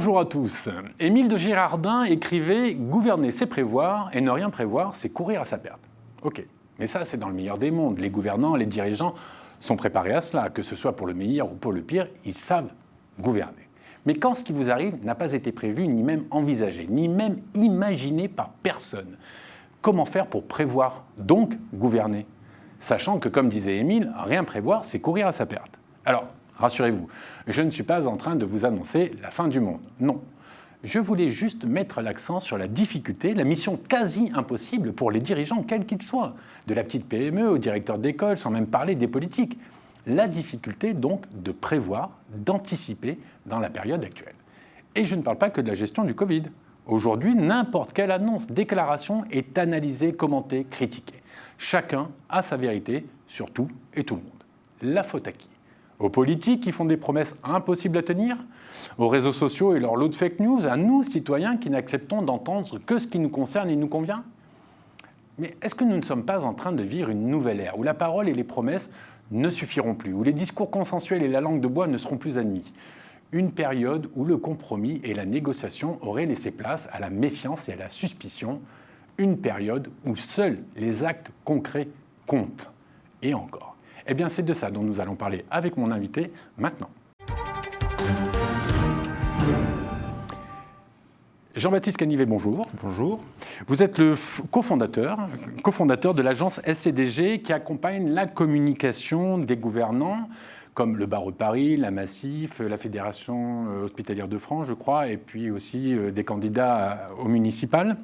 Bonjour à tous. Émile de Girardin écrivait « Gouverner, c'est prévoir, et ne rien prévoir, c'est courir à sa perte ». Ok, mais ça, c'est dans le meilleur des mondes. Les gouvernants, les dirigeants sont préparés à cela. Que ce soit pour le meilleur ou pour le pire, ils savent gouverner. Mais quand ce qui vous arrive n'a pas été prévu, ni même envisagé, ni même imaginé par personne, comment faire pour prévoir, donc gouverner ? Sachant que, comme disait Émile, rien prévoir, c'est courir à sa perte. Alors, rassurez-vous, je ne suis pas en train de vous annoncer la fin du monde. Non. Je voulais juste mettre l'accent sur la difficulté, la mission quasi impossible pour les dirigeants, quels qu'ils soient, de la petite PME au directeur d'école, sans même parler des politiques. La difficulté, donc, de prévoir, d'anticiper dans la période actuelle. Et je ne parle pas que de la gestion du Covid. Aujourd'hui, n'importe quelle annonce, déclaration est analysée, commentée, critiquée. Chacun a sa vérité sur tout et tout le monde. La faute à qui ? Aux politiques qui font des promesses impossibles à tenir ? Aux réseaux sociaux et leur lot de fake news ? À nous, citoyens, qui n'acceptons d'entendre que ce qui nous concerne et nous convient ? Mais est-ce que nous ne sommes pas en train de vivre une nouvelle ère où la parole et les promesses ne suffiront plus, où les discours consensuels et la langue de bois ne seront plus admis ? Une période où le compromis et la négociation auraient laissé place à la méfiance et à la suspicion. Une période où seuls les actes concrets comptent. Et encore. Eh bien, c'est de ça dont nous allons parler avec mon invité maintenant. Jean-Baptiste Canivet, bonjour. Bonjour. Vous êtes le cofondateur de l'agence SCDG qui accompagne la communication des gouvernants, comme le Barreau de Paris, la Massif, la Fédération hospitalière de France, je crois, et puis aussi des candidats aux municipales.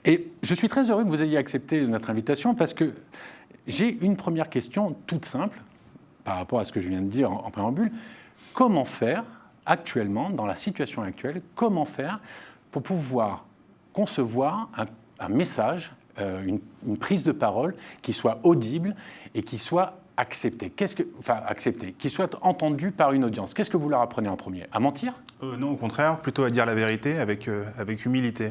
Et je suis très heureux que vous ayez accepté notre invitation parce que j'ai une première question toute simple par rapport à ce que je viens de dire en préambule. Comment faire actuellement, dans la situation actuelle, comment faire pour pouvoir concevoir un message, une prise de parole qui soit audible et qui soit acceptée, qui soit entendue par une audience ? Qu'est-ce que vous leur apprenez en premier ? À mentir ? Non, au contraire, plutôt à dire la vérité avec humilité.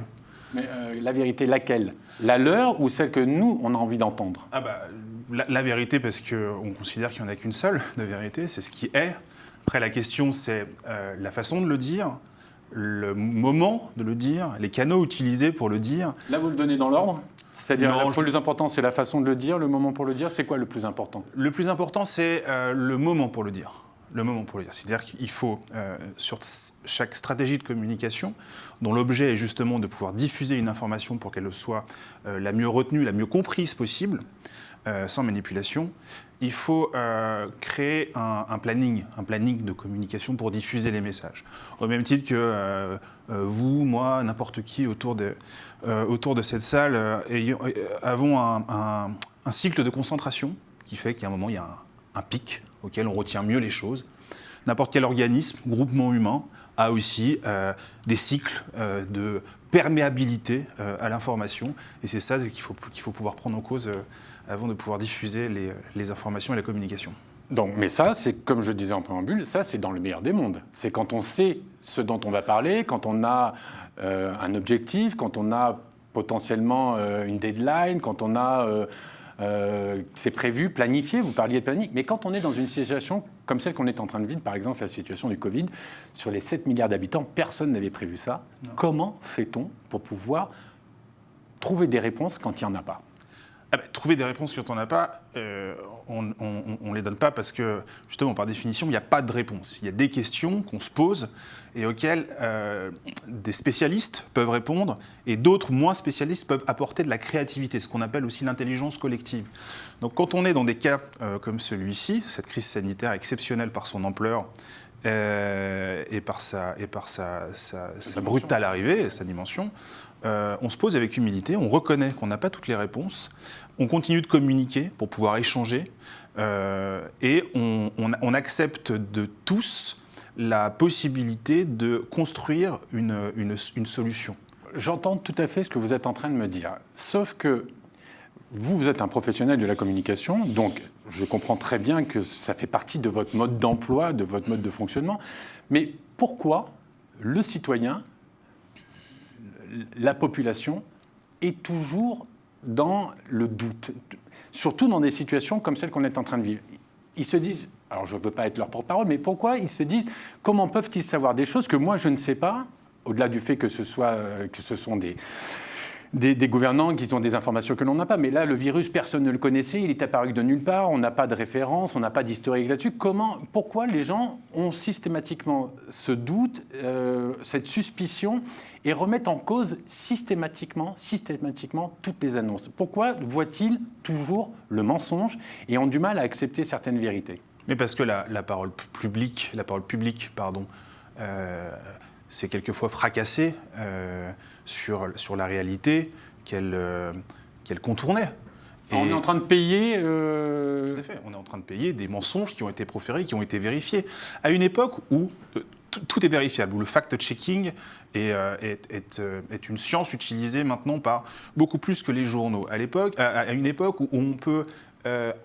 Mais la vérité, laquelle ? La leur ou celle que nous, on a envie d'entendre ? La vérité, parce qu'on considère qu'il n'y en a qu'une seule de vérité, c'est ce qui est. Après, la question, c'est la façon de le dire, le moment de le dire, les canaux utilisés pour le dire. Là, vous le donnez dans l'ordre ? C'est-à-dire, le plus important, c'est la façon de le dire, le moment pour le dire. C'est quoi le plus important ? Le plus important, c'est le moment pour le dire. Le moment pour le dire. C'est-à-dire qu'il faut, sur chaque stratégie de communication, dont l'objet est justement de pouvoir diffuser une information pour qu'elle soit la mieux retenue, la mieux comprise possible, sans manipulation, il faut créer un planning de communication pour diffuser les messages. Au même titre que vous, moi, n'importe qui autour de cette salle, avons un cycle de concentration qui fait qu'à un moment, il y a un pic auquel on retient mieux les choses. N'importe quel organisme, groupement humain, a aussi des cycles de perméabilité à l'information. Et c'est ça qu'il faut pouvoir prendre en cause avant de pouvoir diffuser les informations et la communication. Donc, mais ça, c'est comme je disais en préambule, ça c'est dans le meilleur des mondes. C'est quand on sait ce dont on va parler, quand on a un objectif, quand on a potentiellement une deadline, quand on a... c'est prévu, planifié, vous parliez de planning, mais quand on est dans une situation comme celle qu'on est en train de vivre, par exemple la situation du Covid, sur les 7 milliards d'habitants, personne n'avait prévu ça. Non. Comment fait-on pour pouvoir trouver des réponses quand il n'y en a pas ? Trouver des réponses quand on n'a pas, on ne les donne pas parce que, justement, par définition, il n'y a pas de réponse. Il y a des questions qu'on se pose et auxquelles des spécialistes peuvent répondre et d'autres moins spécialistes peuvent apporter de la créativité, ce qu'on appelle aussi l'intelligence collective. Donc quand on est dans des cas comme celui-ci, cette crise sanitaire exceptionnelle par son ampleur et par sa brutale arrivée, sa dimension, on se pose avec humilité, on reconnaît qu'on n'a pas toutes les réponses, on continue de communiquer pour pouvoir échanger et on accepte de tous la possibilité de construire une solution. J'entends tout à fait ce que vous êtes en train de me dire, sauf que vous êtes un professionnel de la communication, donc je comprends très bien que ça fait partie de votre mode d'emploi, de votre mode de fonctionnement, mais pourquoi le citoyen, la population, est toujours dans le doute, surtout dans des situations comme celle qu'on est en train de vivre ? Ils se disent, alors je ne veux pas être leur porte-parole, mais pourquoi ils se disent, comment peuvent-ils savoir des choses que moi je ne sais pas, au-delà du fait que ce sont des gouvernants qui ont des informations que l'on n'a pas. Mais là, le virus, personne ne le connaissait, il est apparu de nulle part, on n'a pas de référence, on n'a pas d'historique là-dessus. Pourquoi les gens ont systématiquement ce doute, cette suspicion, et remettent en cause systématiquement toutes les annonces? Pourquoi voient-ils toujours le mensonge et ont du mal à accepter certaines vérités? Mais parce que la parole publique, c'est quelquefois fracassée sur la réalité qu'elle contournait. On est en train de payer... Tout à fait. On est en train de payer des mensonges qui ont été proférés, qui ont été vérifiés. À une époque où tout est vérifiable, où le fact-checking est une science utilisée maintenant par beaucoup plus que les journaux. À une époque où on peut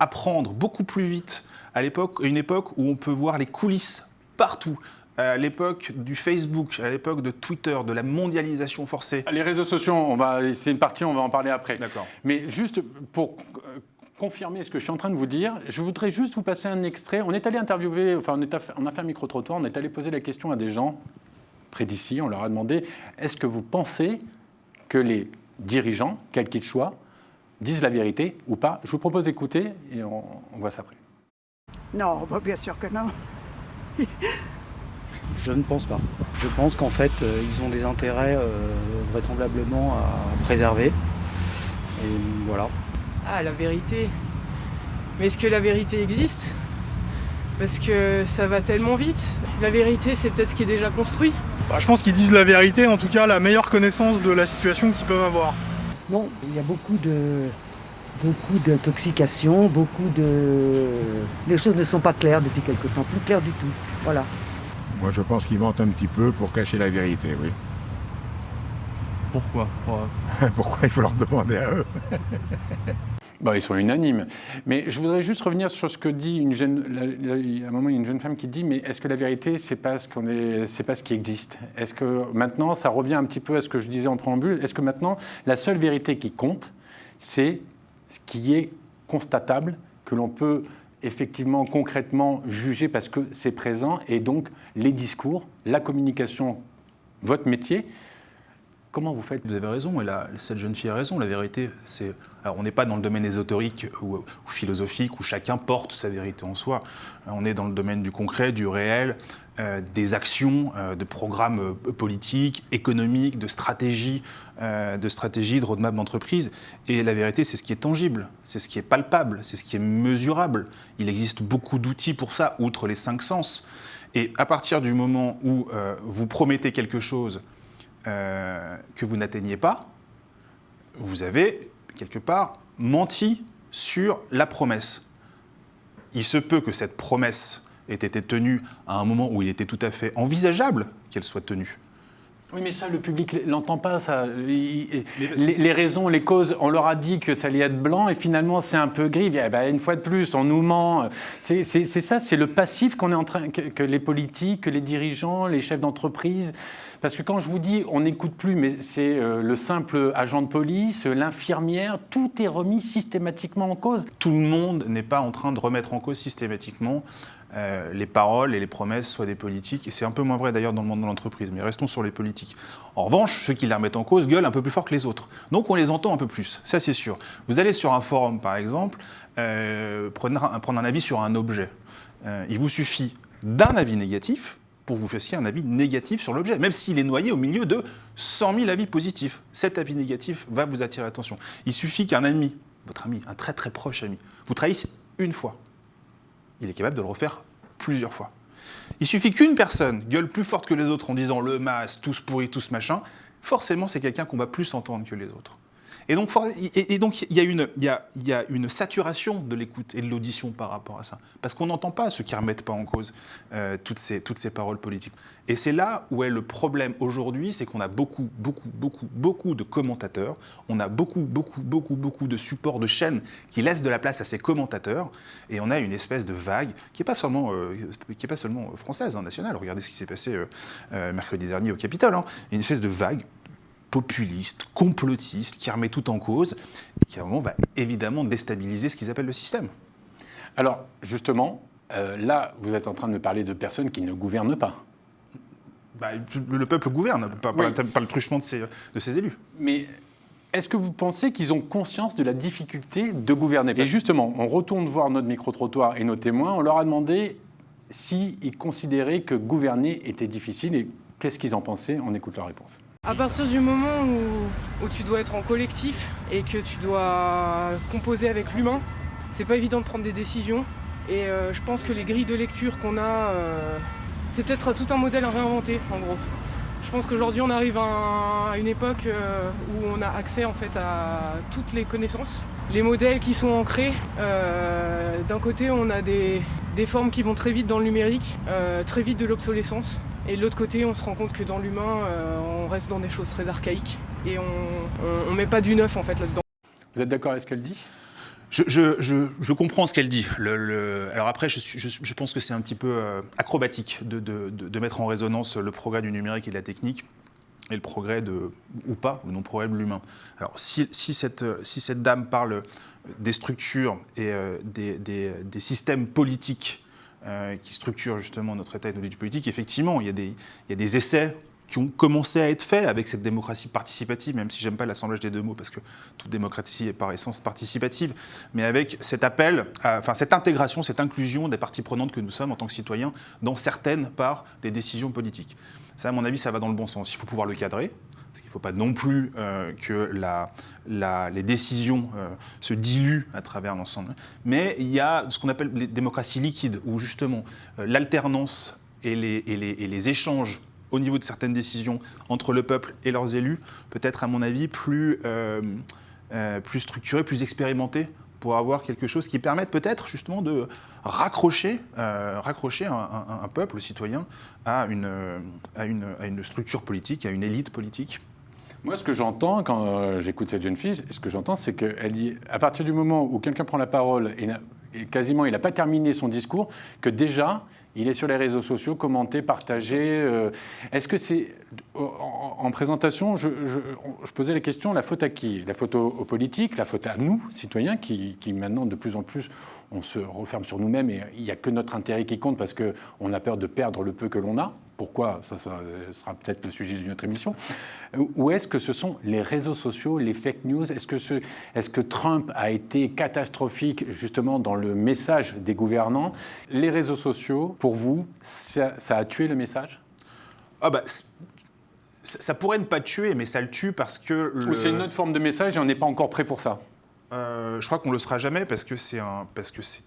apprendre beaucoup plus vite, une époque où on peut voir les coulisses partout, à l'époque du Facebook, à l'époque de Twitter, de la mondialisation forcée. Les réseaux sociaux, c'est une partie, on va en parler après. D'accord. Mais juste pour confirmer ce que je suis en train de vous dire, je voudrais juste vous passer un extrait. On est allé interviewer, on a fait un micro-trottoir, on est allé poser la question à des gens près d'ici, on leur a demandé, est-ce que vous pensez que les dirigeants, quels qu'ils soient, disent la vérité ou pas? Je vous propose d'écouter et on voit ça après. Non, bah bien sûr que non. Je ne pense pas. Je pense qu'en fait, ils ont des intérêts vraisemblablement à préserver. Et voilà. Ah, la vérité. Mais est-ce que la vérité existe? Parce que ça va tellement vite. La vérité, c'est peut-être ce qui est déjà construit. Je pense qu'ils disent la vérité, en tout cas la meilleure connaissance de la situation qu'ils peuvent avoir. Non, il y a beaucoup d'intoxication, les choses ne sont pas claires depuis quelque temps, plus claires du tout. Voilà. Moi, je pense qu'ils mentent un petit peu pour cacher la vérité, oui. Pourquoi? Pourquoi il faut leur demander à eux? Ils sont unanimes. Mais je voudrais juste revenir sur ce que dit à un moment, il y a une jeune femme qui dit, mais est-ce que la vérité, c'est pas ce qui existe? Est-ce que maintenant, ça revient un petit peu à ce que je disais en préambule, est-ce que maintenant, la seule vérité qui compte, c'est ce qui est constatable, que l'on peut effectivement, concrètement juger parce que c'est présent, et donc les discours, la communication, votre métier, comment vous faites? Vous avez raison, et cette jeune fille a raison, la vérité, c'est... Alors on n'est pas dans le domaine ésotérique ou philosophique où chacun porte sa vérité en soi, on est dans le domaine du concret, du réel, des actions, de programmes politiques, économiques, de stratégies, de roadmap d'entreprise. Et la vérité, c'est ce qui est tangible, c'est ce qui est palpable, c'est ce qui est mesurable. Il existe beaucoup d'outils pour ça, outre les 5 sens. Et à partir du moment où vous promettez quelque chose que vous n'atteignez pas, vous avez, quelque part, menti sur la promesse. Il se peut que cette promesse ait été tenue à un moment où il était tout à fait envisageable qu'elle soit tenue. Oui, mais ça, le public l'entend pas, ça. Les raisons, les causes, on leur a dit que ça allait être blanc, et finalement, c'est un peu gris. Une fois de plus, on nous ment. C'est ça, c'est le passif qu'on est en train... que les politiques, que les dirigeants, les chefs d'entreprise... Parce que quand je vous dis, on n'écoute plus, mais c'est le simple agent de police, l'infirmière, tout est remis systématiquement en cause. Tout le monde n'est pas en train de remettre en cause systématiquement les paroles et les promesses, soit des politiques, et c'est un peu moins vrai d'ailleurs dans le monde de l'entreprise, mais restons sur les politiques. En revanche, ceux qui les remettent en cause gueulent un peu plus fort que les autres. Donc on les entend un peu plus, ça c'est sûr. Vous allez sur un forum par exemple, prendre un avis sur un objet. Il vous suffit d'un avis négatif pour que vous fassiez un avis négatif sur l'objet, même s'il est noyé au milieu de 100 000 avis positifs. Cet avis négatif va vous attirer l'attention. Il suffit qu'un ami, votre ami, un très très proche ami, vous trahisse une fois. Il est capable de le refaire plusieurs fois. Il suffit qu'une personne gueule plus forte que les autres en disant « le masque, tous pourris, tous machin », forcément c'est quelqu'un qu'on va plus entendre que les autres. Et donc il y a une saturation de l'écoute et de l'audition par rapport à ça. Parce qu'on n'entend pas ceux qui ne remettent pas en cause toutes ces paroles politiques. Et c'est là où est le problème aujourd'hui, c'est qu'on a beaucoup de commentateurs, on a beaucoup de supports de chaînes qui laissent de la place à ces commentateurs, et on a une espèce de vague qui n'est pas seulement française, nationale. Regardez ce qui s'est passé mercredi dernier au Capitole, une espèce de vague populiste, complotiste, qui remet tout en cause, et qui à un moment va évidemment déstabiliser ce qu'ils appellent le système. Alors, justement, Là, vous êtes en train de me parler de personnes qui ne gouvernent pas. Le peuple gouverne, pas Oui. le truchement de ses élus. Mais est-ce que vous pensez qu'ils ont conscience de la difficulté de gouverner? Et justement, on retourne voir notre micro-trottoir et nos témoins. On leur a demandé s'ils considéraient que gouverner était difficile et qu'est-ce qu'ils en pensaient. On écoute leur réponse. À partir du moment où tu dois être en collectif et que tu dois composer avec l'humain, c'est pas évident de prendre des décisions. Et je pense que les grilles de lecture qu'on a, c'est peut-être tout un modèle à réinventer, en gros. Je pense qu'aujourd'hui, on arrive à une époque où on a accès en fait à toutes les connaissances. Les modèles qui sont ancrés, d'un côté, on a des formes qui vont très vite dans le numérique, très vite de l'obsolescence. Et de l'autre côté, on se rend compte que dans l'humain, on reste dans des choses très archaïques. Et on met pas du neuf en fait là-dedans. Vous êtes d'accord avec ce qu'elle dit? Je comprends ce qu'elle dit. Alors après, je pense que c'est un petit peu acrobatique de mettre en résonance le progrès du numérique et de la technique et le progrès ou non-progrès de l'humain. Alors si cette dame parle des structures et des systèmes politiques qui structurent justement notre État et notre vie politique, effectivement, il y a des essais qui ont commencé à être faits avec cette démocratie participative, même si j'aime pas l'assemblage des deux mots, parce que toute démocratie est par essence participative, mais avec cet appel, cette intégration, cette inclusion des parties prenantes que nous sommes en tant que citoyens dans certaines parts des décisions politiques. Ça, à mon avis, ça va dans le bon sens. Il faut pouvoir le cadrer, parce qu'il ne faut pas non plus que les décisions se diluent à travers l'ensemble. Mais il y a ce qu'on appelle les démocraties liquides, où justement l'alternance et les échanges au niveau de certaines décisions entre le peuple et leurs élus, peut être à mon avis plus structuré, plus expérimenté, pour avoir quelque chose qui permette peut-être justement de raccrocher un peuple, le citoyen, à une structure politique, à une élite politique. Moi, ce que j'entends quand j'écoute cette jeune fille, ce que j'entends, c'est qu'elle dit, à partir du moment où quelqu'un prend la parole et quasiment il n'a pas terminé son discours, que déjà, il est sur les réseaux sociaux, commenté, partagé. Est-ce que c'est... En présentation, je posais la question, la faute à qui? La faute aux politiques, la faute à nous, citoyens, qui maintenant, de plus en plus, on se referme sur nous-mêmes et il n'y a que notre intérêt qui compte parce qu'on a peur de perdre le peu que l'on a. Pourquoi? Ça sera peut-être le sujet d'une autre émission. Ou est-ce que ce sont les réseaux sociaux, les fake news? Est-ce que Trump a été catastrophique justement dans le message des gouvernants? Les réseaux sociaux, pour vous, ça a tué le message? Ça pourrait ne pas tuer, mais ça le tue parce que... Ou c'est une autre forme de message et on n'est pas encore prêt pour ça? Je crois qu'on le sera jamais parce que c'est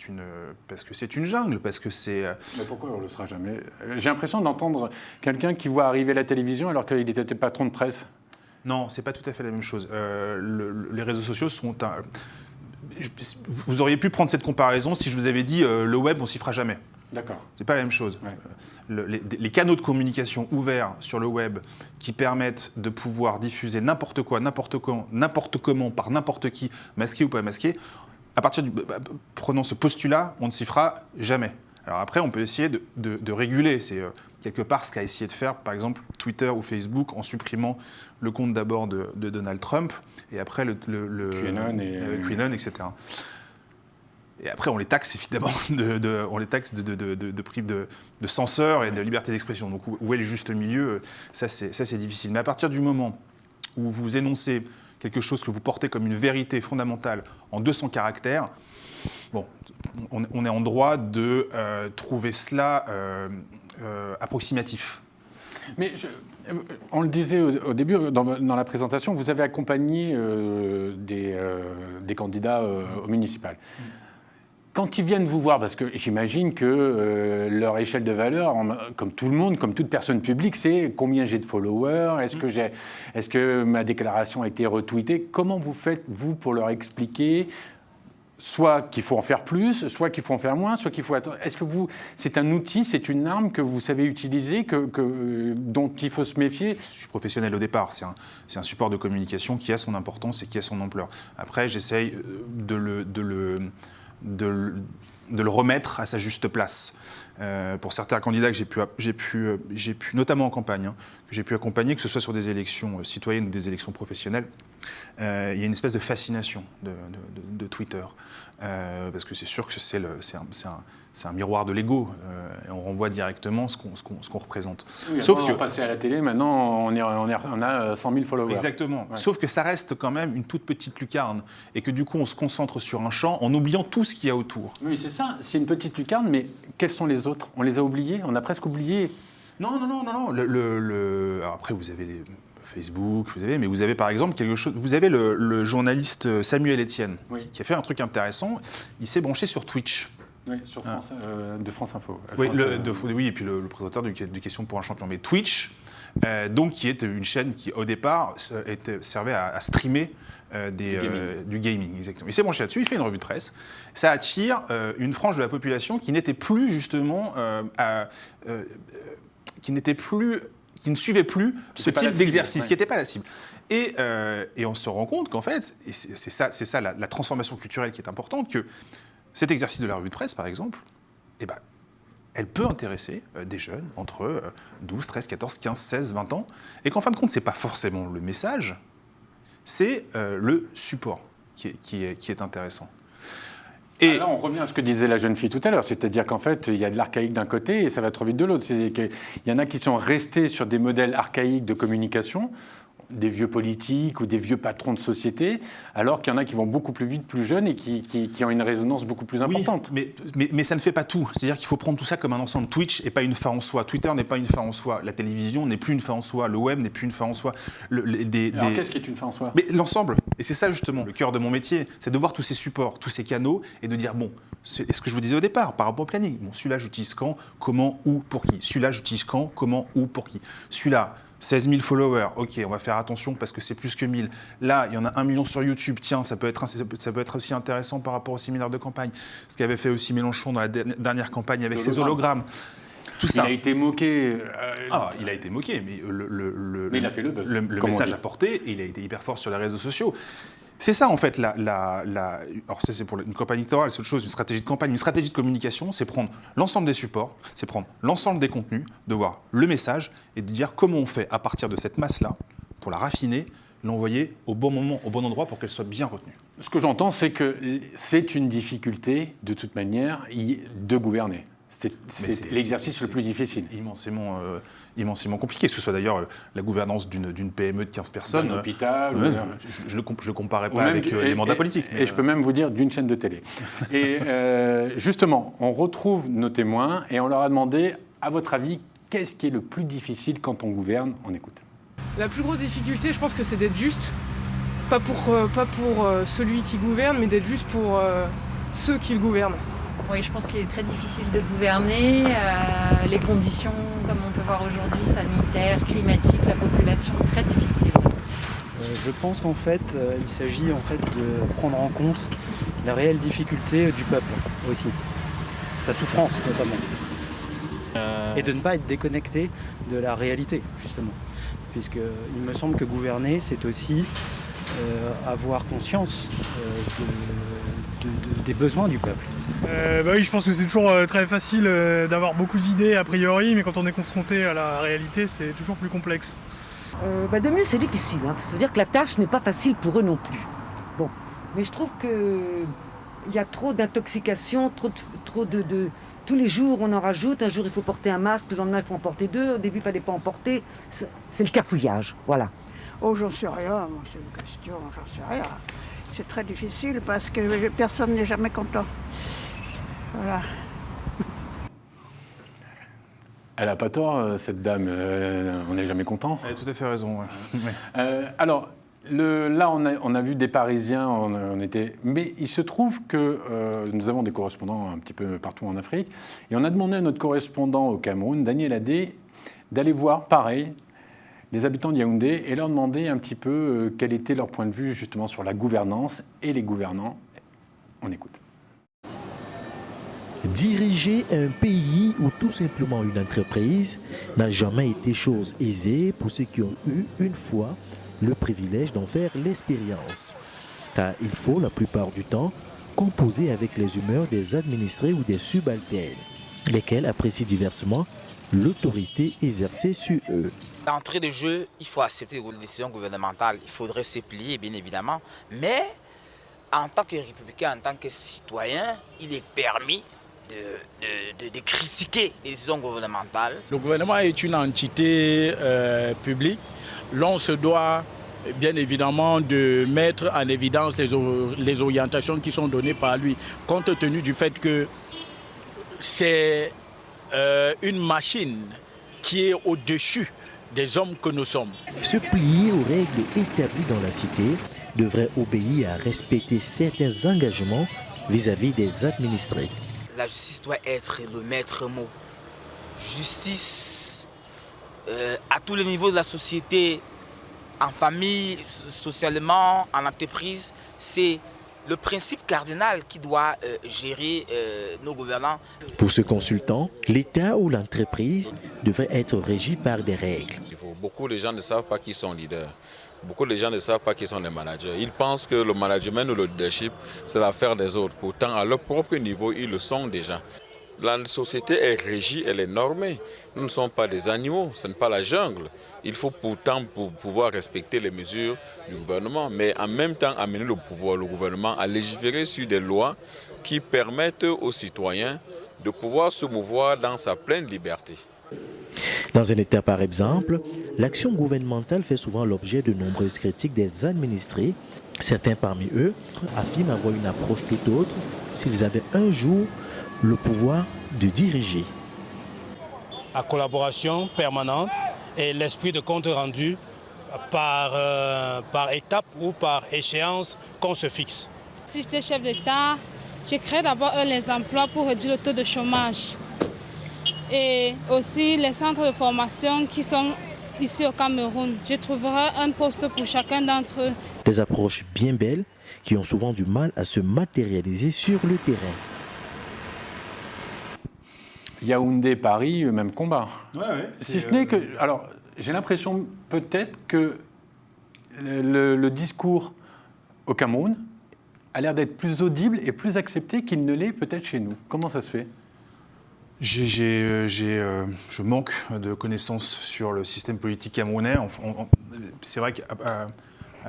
une jungle, parce que c'est. Mais pourquoi on le sera jamais? J'ai l'impression d'entendre quelqu'un qui voit arriver la télévision alors qu'il était patron de presse. Non, c'est pas tout à fait la même chose. Les réseaux sociaux sont vous auriez pu prendre cette comparaison si je vous avais dit le web, on s'y fera jamais. D'accord. C'est pas la même chose. Ouais. Les canaux de communication ouverts sur le web qui permettent de pouvoir diffuser n'importe quoi, n'importe quand, n'importe comment, par n'importe qui, masqué ou pas masqué, prenant ce postulat, on ne s'y fera jamais. Alors après, on peut essayer de réguler. C'est quelque part ce qu'a essayé de faire, par exemple, Twitter ou Facebook, en supprimant le compte d'abord de Donald Trump, et après le QAnon, etc. Et après, on les taxe évidemment de censeur et de liberté d'expression. Donc, où est le juste milieu? Ça, c'est difficile. Mais à partir du moment où vous énoncez quelque chose que vous portez comme une vérité fondamentale en 200 caractères, bon, on est en droit de trouver cela approximatif. Mais on le disait au début, dans la présentation, vous avez accompagné des candidats au municipal. Quand ils viennent vous voir, parce que j'imagine que leur échelle de valeur, comme tout le monde, comme toute personne publique, c'est combien j'ai de followers, est-ce que ma déclaration a été retweetée? Comment vous faites, vous, pour leur expliquer soit qu'il faut en faire plus, soit qu'il faut en faire moins, soit qu'il faut attendre? Est-ce que c'est un outil, c'est une arme que vous savez utiliser, dont il faut se méfier? Je suis professionnel au départ, c'est un support de communication qui a son importance et qui a son ampleur. Après, j'essaye de le remettre à sa juste place. pour certains candidats que j'ai pu notamment en campagne, que j'ai pu accompagner, que ce soit sur des élections citoyennes ou des élections professionnelles, il y a une espèce de fascination de Twitter. Parce que c'est sûr que c'est un miroir de l'ego. Et on renvoie directement ce qu'on représente. Oui, sauf que passer à la télé, maintenant, on a 100 000 followers. Exactement. Ouais. Sauf que ça reste quand même une toute petite lucarne. Et que du coup, on se concentre sur un champ en oubliant tout ce qu'il y a autour. Oui, c'est ça. C'est une petite lucarne, mais quels sont les autres? On les a oubliés? On a presque oublié? Non. Alors après, vous avez les Facebook, mais vous avez par exemple quelque chose. Vous avez le journaliste Samuel Etienne, qui a fait un truc intéressant. Il s'est branché sur Twitch. Oui, sur France, de France Info. Oui, et puis le présentateur de Questions pour un champion. Mais Twitch, donc, qui est une chaîne qui, au départ, servait à streamer du gaming. Exactement. Il s'est branché là-dessus, il fait une revue de presse. Ça attire une frange de la population qui n'était plus, justement, qui ne suivait plus ce type d'exercice, qui n'était pas la cible. Et on se rend compte qu'en fait, et c'est ça la transformation culturelle qui est importante, que cet exercice de la revue de presse, par exemple, elle peut intéresser des jeunes entre 12, 13, 14, 15, 16, 20 ans, et qu'en fin de compte, ce n'est pas forcément le message, c'est le support qui est intéressant. Et là, on revient à ce que disait la jeune fille tout à l'heure, c'est-à-dire qu'en fait, il y a de l'archaïque d'un côté et ça va trop vite de l'autre. Il y en a qui sont restés sur des modèles archaïques de communication, des vieux politiques ou des vieux patrons de société, alors qu'il y en a qui vont beaucoup plus vite, plus jeunes et qui ont une résonance beaucoup plus importante. Oui, mais ça ne fait pas tout. C'est-à-dire qu'il faut prendre tout ça comme un ensemble. Twitch n'est pas une fin en soi. Twitter n'est pas une fin en soi. La télévision n'est plus une fin en soi. Le web n'est plus une fin en soi. Alors qu'est-ce qui est une fin en soi? Mais l'ensemble. Et c'est ça justement le cœur de mon métier. C'est de voir tous ces supports, tous ces canaux et de dire, bon, c'est ce que je vous disais au départ par rapport au planning. Bon, celui-là, j'utilise quand, comment, où, pour qui. Celui-là, j'utilise quand, comment, où, pour qui. Celui-là, 16 000 followers, ok, on va faire attention parce que c'est plus que 1000. Là, il y en a 1 million sur YouTube, tiens, ça peut être aussi intéressant par rapport au séminaire de campagne. Ce qu'avait fait aussi Mélenchon dans la dernière campagne avec ses hologrammes. Tout ça. Il a été moqué. Il a été moqué, mais mais il a fait le buzz. Le message a porté et il a été hyper fort sur les réseaux sociaux. C'est ça, en fait, alors ça, c'est pour une campagne électorale, c'est autre chose, une stratégie de campagne. Une stratégie de communication, c'est prendre l'ensemble des supports, c'est prendre l'ensemble des contenus, de voir le message et de dire comment on fait à partir de cette masse-là, pour la raffiner, l'envoyer au bon moment, au bon endroit pour qu'elle soit bien retenue. Ce que j'entends, c'est que c'est une difficulté, de toute manière, de gouverner. C'est l'exercice le plus difficile. Immensément compliqué, que ce soit d'ailleurs la gouvernance d'une PME de 15 personnes. D'un hôpital. Je ne comparais pas avec les mandats politiques. Et je peux même vous dire d'une chaîne de télé. Et justement, on retrouve nos témoins et on leur a demandé, à votre avis, qu'est-ce qui est le plus difficile quand on gouverne? On écoute. La plus grosse difficulté, je pense que c'est d'être juste. Pas pour celui qui gouverne, mais d'être juste pour ceux qui le gouvernent. Oui, je pense qu'il est très difficile de gouverner. Les conditions, comme on peut voir aujourd'hui, sanitaires, climatiques, la population, très difficile. Je pense qu'en fait, il s'agit de prendre en compte la réelle difficulté du peuple aussi, sa souffrance notamment, et de ne pas être déconnecté de la réalité justement, puisqu'il me semble que gouverner, c'est aussi avoir conscience des besoins du peuple. Oui, je pense que c'est toujours très facile d'avoir beaucoup d'idées a priori, mais quand on est confronté à la réalité, c'est toujours plus complexe. De mieux, c'est difficile. C'est-à-dire que la tâche n'est pas facile pour eux non plus. Bon, mais je trouve qu'il y a trop d'intoxication, trop de... Tous les jours, on en rajoute. Un jour, il faut porter un masque, le lendemain, il faut en porter 2. Au début, il ne fallait pas en porter. C'est le cafouillage, voilà. Oh, j'en sais rien, moi, c'est une question, j'en sais rien. C'est très difficile parce que personne n'est jamais content. Voilà. Elle n'a pas tort, cette dame. On n'est jamais content. Elle a tout à fait raison. Ouais. Alors, là, on a vu des Parisiens, mais il se trouve que nous avons des correspondants un petit peu partout en Afrique. Et on a demandé à notre correspondant au Cameroun, Daniel Adé, d'aller voir, pareil, les habitants de Yaoundé et leur demander un petit peu quel était leur point de vue justement sur la gouvernance et les gouvernants. On écoute. Diriger un pays ou tout simplement une entreprise n'a jamais été chose aisée pour ceux qui ont eu une fois le privilège d'en faire l'expérience. Car il faut la plupart du temps composer avec les humeurs des administrés ou des subalternes. lesquels apprécient diversement l'autorité exercée sur eux. D'entrée de jeu, il faut accepter les décisions gouvernementales, il faudrait se plier bien évidemment, mais en tant que républicain, en tant que citoyen, il est permis de critiquer les décisions gouvernementales. Le gouvernement est une entité publique. L'on se doit bien évidemment de mettre en évidence les orientations qui sont données par lui, compte tenu du fait que c'est une machine qui est au-dessus des hommes que nous sommes. Se plier aux règles établies dans la cité devrait obéir à respecter certains engagements vis-à-vis des administrés. La justice doit être le maître mot. Justice à tous les niveaux de la société, en famille, socialement, en entreprise, c'est le principe cardinal qui doit gérer nos gouvernants. Pour ce consultant, l'État ou l'entreprise devrait être régi par des règles. Beaucoup de gens ne savent pas qui sont leaders. Beaucoup de gens ne savent pas qui sont les managers. Ils pensent que le management ou le leadership, c'est l'affaire des autres. Pourtant, à leur propre niveau, ils le sont déjà. La société est régie, elle est normée. Nous ne sommes pas des animaux, ce n'est pas la jungle. Il faut pourtant pour pouvoir respecter les mesures du gouvernement, mais en même temps amener le gouvernement à légiférer sur des lois qui permettent aux citoyens de pouvoir se mouvoir dans sa pleine liberté. Dans un État par exemple, l'action gouvernementale fait souvent l'objet de nombreuses critiques des administrés. Certains parmi eux affirment avoir une approche tout autre s'ils avaient un jour le pouvoir de diriger. La collaboration permanente et l'esprit de compte rendu par étape ou par échéance qu'on se fixe. Si j'étais chef d'État, je crée d'abord les emplois pour réduire le taux de chômage. Et aussi les centres de formation qui sont ici au Cameroun. Je trouverai un poste pour chacun d'entre eux. Des approches bien belles qui ont souvent du mal à se matérialiser sur le terrain. Yaoundé, Paris, même combat. Si ce n'est que... Alors, j'ai l'impression peut-être que le discours au Cameroun a l'air d'être plus audible et plus accepté qu'il ne l'est peut-être chez nous. Comment ça se fait ? Je manque de connaissances sur le système politique camerounais. C'est vrai qu'à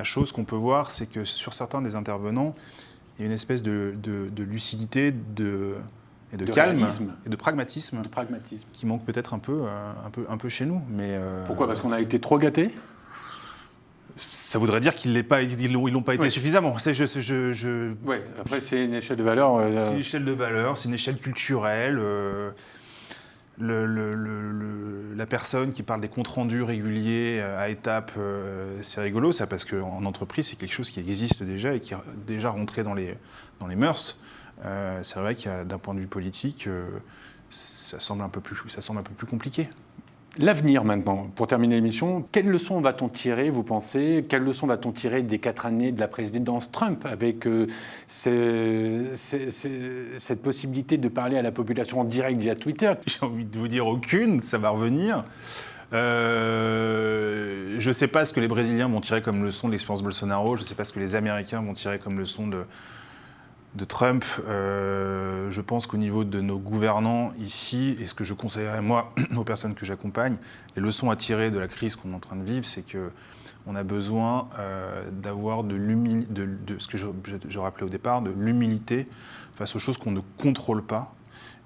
chose qu'on peut voir, c'est que sur certains des intervenants, il y a une espèce de lucidité, de calme réalisme. Et de pragmatisme qui manque peut-être un peu chez nous. Mais pourquoi ? Parce qu'on a été trop gâtés ? Ça voudrait dire qu'ils l'ont pas été suffisamment. Ouais, après, c'est une échelle de valeur. C'est une échelle de valeur, c'est une échelle culturelle. La personne qui parle des comptes rendus réguliers à étapes, c'est rigolo, ça, parce qu'en entreprise, c'est quelque chose qui existe déjà et qui est déjà rentré dans les mœurs. C'est vrai qu'il d'un point de vue politique, ça semble un peu plus compliqué. L'avenir maintenant, pour terminer l'émission, quelles leçons va-t-on tirer, vous pensez ? Quelles leçons va-t-on tirer des 4 années de la présidence Trump avec cette possibilité de parler à la population en direct via Twitter ? J'ai envie de vous dire aucune, ça va revenir. Je ne sais pas ce que les Brésiliens vont tirer comme leçon de l'expérience Bolsonaro, je ne sais pas ce que les Américains vont tirer comme leçon de Trump. Je pense qu'au niveau de nos gouvernants ici, et ce que je conseillerais moi aux personnes que j'accompagne, les leçons à tirer de la crise qu'on est en train de vivre, c'est qu'on a besoin d'avoir de ce que je rappelais au départ, de l'humilité face aux choses qu'on ne contrôle pas,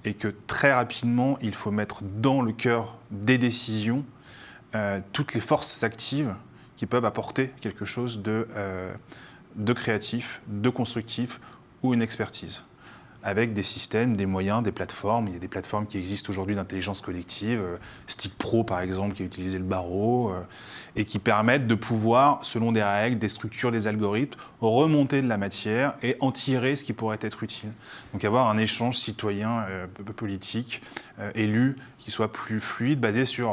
et que très rapidement, il faut mettre dans le cœur des décisions toutes les forces actives qui peuvent apporter quelque chose de créatif, de constructif, ou une expertise, avec des systèmes, des moyens, des plateformes. Il y a des plateformes qui existent aujourd'hui d'intelligence collective, Stick Pro par exemple, qui a utilisé le barreau, et qui permettent de pouvoir, selon des règles, des structures, des algorithmes, remonter de la matière et en tirer ce qui pourrait être utile. Donc avoir un échange citoyen, politique, élu, qui soit plus fluide, basé sur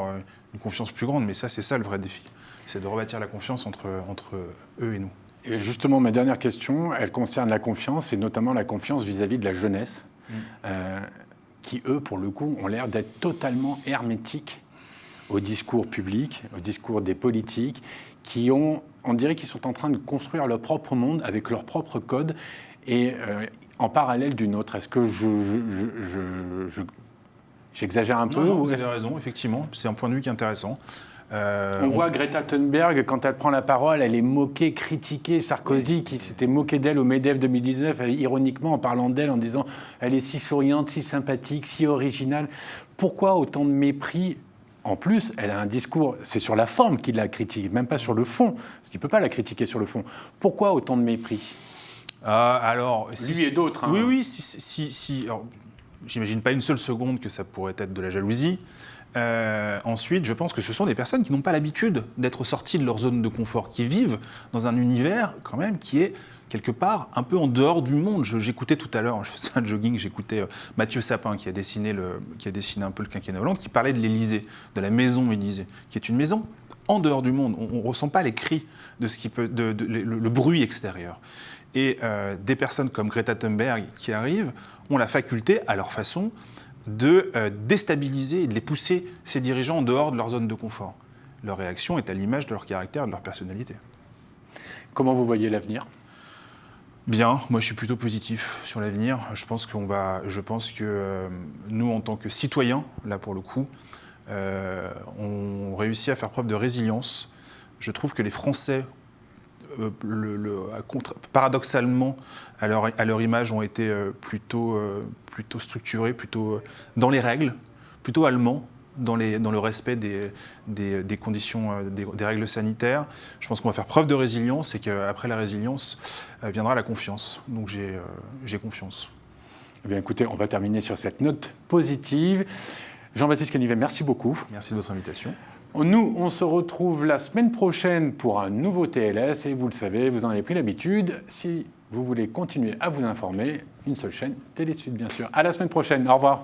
une confiance plus grande. Mais ça, c'est ça le vrai défi. C'est de rebâtir la confiance entre eux et nous. Et justement, ma dernière question, elle concerne la confiance, et notamment la confiance vis-à-vis de la jeunesse, qui, eux, pour le coup, ont l'air d'être totalement hermétiques au discours public, au discours des politiques, on dirait qu'ils sont en train de construire leur propre monde avec leur propre code, et en parallèle d'une autre. Est-ce que je J'exagère un peu. Non, vous avez raison, effectivement. C'est un point de vue qui est intéressant. On voit Greta Thunberg, quand elle prend la parole, elle est moquée, critiquée. Sarkozy, qui s'était moqué d'elle au MEDEF 2019, ironiquement en parlant d'elle, en disant « elle est si souriante, si sympathique, si originale ». Pourquoi autant de mépris ? En plus, elle a un discours, c'est sur la forme qu'il la critique, même pas sur le fond, parce qu'il ne peut pas la critiquer sur le fond. Pourquoi autant de mépris ? Alors, lui et d'autres. Hein. Oui, si j'imagine pas une seule seconde que ça pourrait être de la jalousie. Ensuite, je pense que ce sont des personnes qui n'ont pas l'habitude d'être sorties de leur zone de confort, qui vivent dans un univers quand même qui est quelque part un peu en dehors du monde. J'écoutais tout à l'heure, je faisais un jogging, j'écoutais Mathieu Sapin qui a dessiné un peu le quinquennat Hollande, qui parlait de l'Élysée, de la maison Élysée, qui est une maison en dehors du monde. On ne ressent pas les cris de ce qui peut, le bruit extérieur. Et des personnes comme Greta Thunberg qui arrivent ont la faculté, à leur façon, de déstabiliser et de les pousser, ces dirigeants, en dehors de leur zone de confort. Leur réaction est à l'image de leur caractère et de leur personnalité. Comment vous voyez l'avenir ? Bien, moi je suis plutôt positif sur l'avenir. Je pense que nous, en tant que citoyens, là pour le coup, on réussit à faire preuve de résilience. Je trouve que les Français, paradoxalement, à leur image, ont été plutôt structurés, plutôt dans les règles, plutôt allemands, dans le respect des conditions, des règles sanitaires. Je pense qu'on va faire preuve de résilience et qu'après la résilience viendra la confiance. Donc j'ai confiance. Eh bien écoutez, on va terminer sur cette note positive. Jean-Baptiste Canivet, merci beaucoup. Merci de votre invitation. Nous, on se retrouve la semaine prochaine pour un nouveau TLS et vous le savez, vous en avez pris l'habitude. Si vous voulez continuer à vous informer, une seule chaîne, Télé Sud bien sûr. À la semaine prochaine, au revoir.